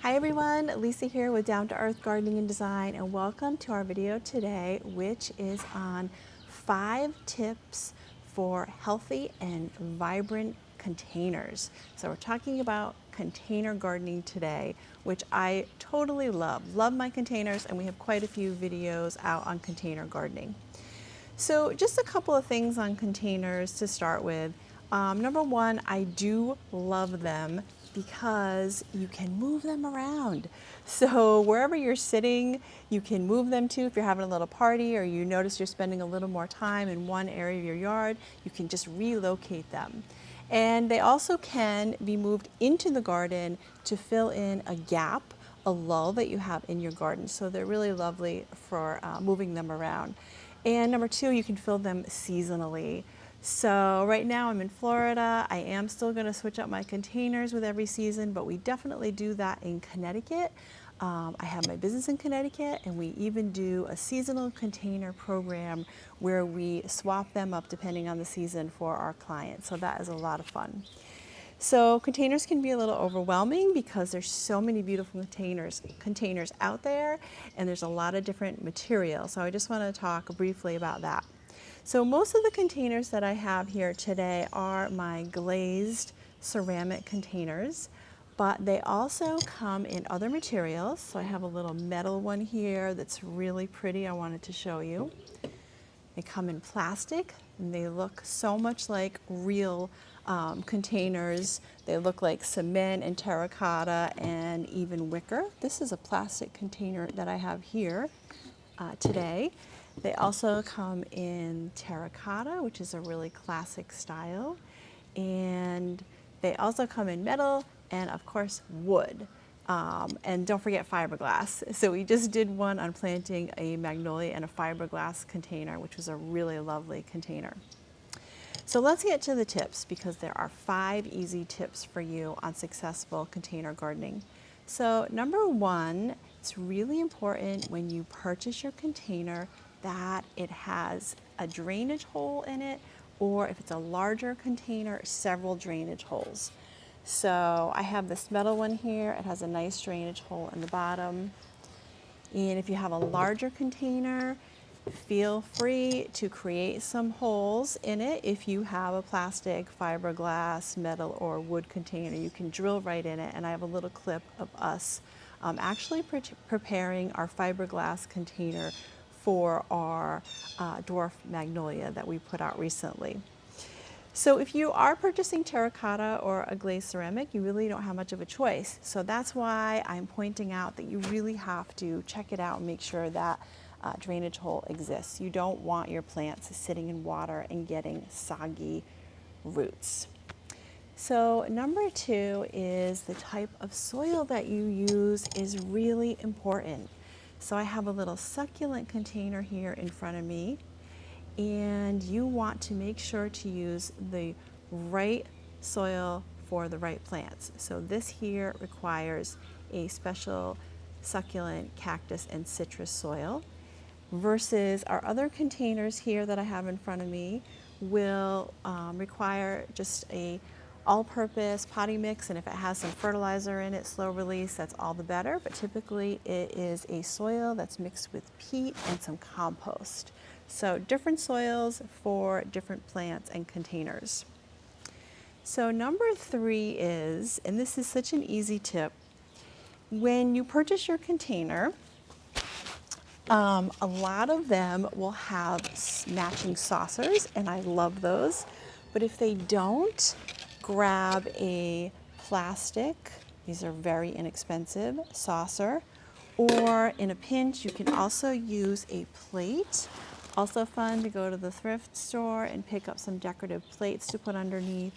Hi everyone, Lisa here with Down to Earth Gardening and Design, and welcome to our video today, which is on 5 tips for healthy and vibrant containers. So we're talking about container gardening today, which I totally love. Love my containers, and we have quite a few videos out on container gardening. So just a couple of things on containers to start with. Number one, I do love them because you can move them around. So wherever you're sitting, you can move them to. If you're having a little party or you notice you're spending a little more time in one area of your yard, you can just relocate them. And they also can be moved into the garden to fill in a gap, a lull that you have in your garden. So they're really lovely for moving them around. And number two, you can fill them seasonally. So right now I'm in Florida. I am still going to switch up my containers with every season, but we definitely do that in Connecticut. I have my business in Connecticut, and we even do a seasonal container program where we swap them up depending on the season for our clients. So that is a lot of fun. So containers can be a little overwhelming because there's so many beautiful containers out there, and there's a lot of different materials. So I just want to talk briefly about that. So most of the containers that I have here today are my glazed ceramic containers, but they also come in other materials. So I have a little metal one here that's really pretty. I wanted to show you. They come in plastic, and they look so much like real containers. They look like cement and terracotta and even wicker. This is a plastic container that I have here today. They also come in terracotta, which is a really classic style, and they also come in metal and of course wood. And don't forget fiberglass. So we just did one on planting a magnolia in a fiberglass container, which was a really lovely container. So let's get to the tips, because there are 5 easy tips for you on successful container gardening. So number one, it's really important when you purchase your container that it has a drainage hole in it, or if it's a larger container, several drainage holes. So I have this metal one here. It has a nice drainage hole in the bottom. And if you have a larger container, feel free to create some holes in it. If you have a plastic, fiberglass, metal, or wood container, you can drill right in it. And I have a little clip of us actually preparing our fiberglass container for our dwarf magnolia that we put out recently. So if you are purchasing terracotta or a glazed ceramic, you really don't have much of a choice. So that's why I'm pointing out that you really have to check it out and make sure that drainage hole exists. You don't want your plants sitting in water and getting soggy roots. So number 2 is the type of soil that you use is really important. So I have a little succulent container here in front of me, and you want to make sure to use the right soil for the right plants. So this here requires a special succulent, cactus, and citrus soil, versus our other containers here that I have in front of me will require just a all-purpose potting mix, and if it has some fertilizer in it, slow release, that's all the better. But typically it is a soil that's mixed with peat and some compost. So different soils for different plants and containers. So number 3 is, and this is such an easy tip, when you purchase your container, a lot of them will have matching saucers, and I love those. But if they don't, grab a plastic, these are very inexpensive, saucer, or in a pinch, you can also use a plate. Also fun to go to the thrift store and pick up some decorative plates to put underneath,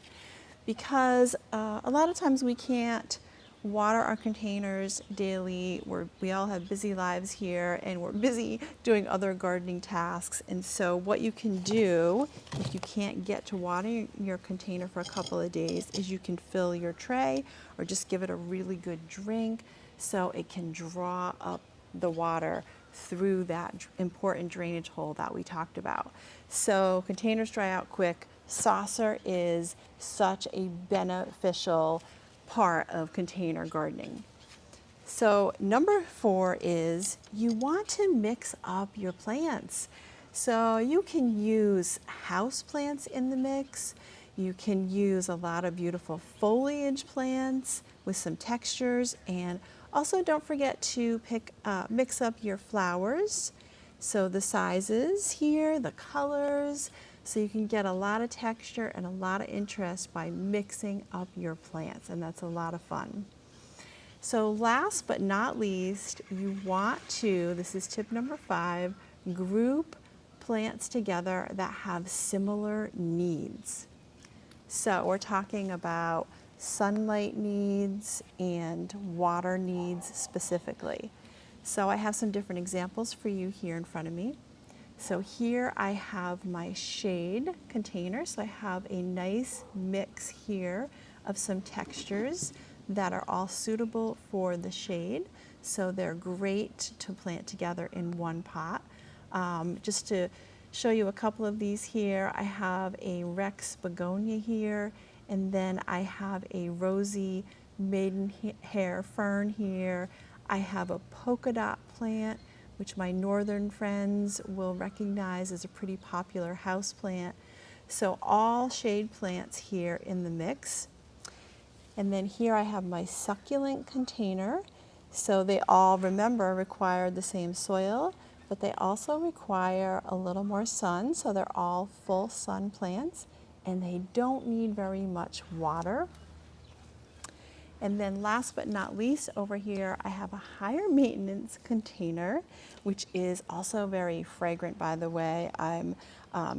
because a lot of times we can't water our containers daily. We all have busy lives here, and we're busy doing other gardening tasks. And so what you can do if you can't get to watering your container for a couple of days is you can fill your tray or just give it a really good drink so it can draw up the water through that important drainage hole that we talked about. So containers dry out quick. Saucer is such a beneficial part of container gardening. So number 4 is you want to mix up your plants. So you can use house plants in the mix. You can use a lot of beautiful foliage plants with some textures, and also don't forget to mix up your flowers. So the sizes here, the colors, so you can get a lot of texture and a lot of interest by mixing up your plants, and that's a lot of fun. So last but not least, you want to, this is tip number 5, group plants together that have similar needs. So we're talking about sunlight needs and water needs specifically. So I have some different examples for you here in front of me. So here I have my shade container. So I have a nice mix here of some textures that are all suitable for the shade. So they're great to plant together in one pot. Just to show you a couple of these here, I have a Rex begonia here, and then I have a rosy maidenhair fern here. I have a polka dot plant, which my northern friends will recognize as a pretty popular house plant. So all shade plants here in the mix. And then here I have my succulent container. So they all, remember, require the same soil, but they also require a little more sun. So they're all full sun plants, and they don't need very much water. And then last but not least, over here I have a higher maintenance container, which is also very fragrant, by the way. I'm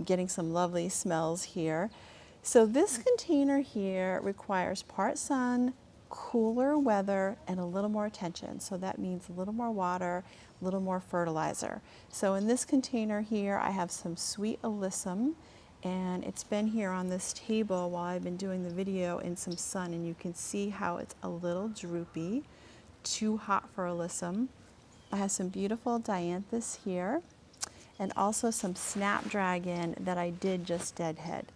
getting some lovely smells here. So this container here requires part sun, cooler weather, and a little more attention. So that means a little more water, a little more fertilizer. So in this container here, I have some sweet alyssum, and it's been here on this table while I've been doing the video in some sun, and you can see how it's a little droopy, too hot for alyssum. I have some beautiful dianthus here, and also some snapdragon that I did just deadhead.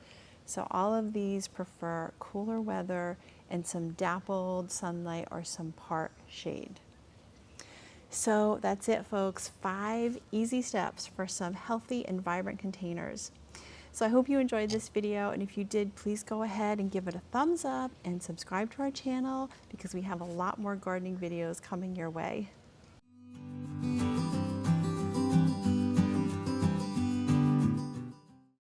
So all of these prefer cooler weather and some dappled sunlight or some part shade. So that's it, folks. 5 easy steps for some healthy and vibrant containers. So I hope you enjoyed this video, and if you did, please go ahead and give it a thumbs up and subscribe to our channel, because we have a lot more gardening videos coming your way.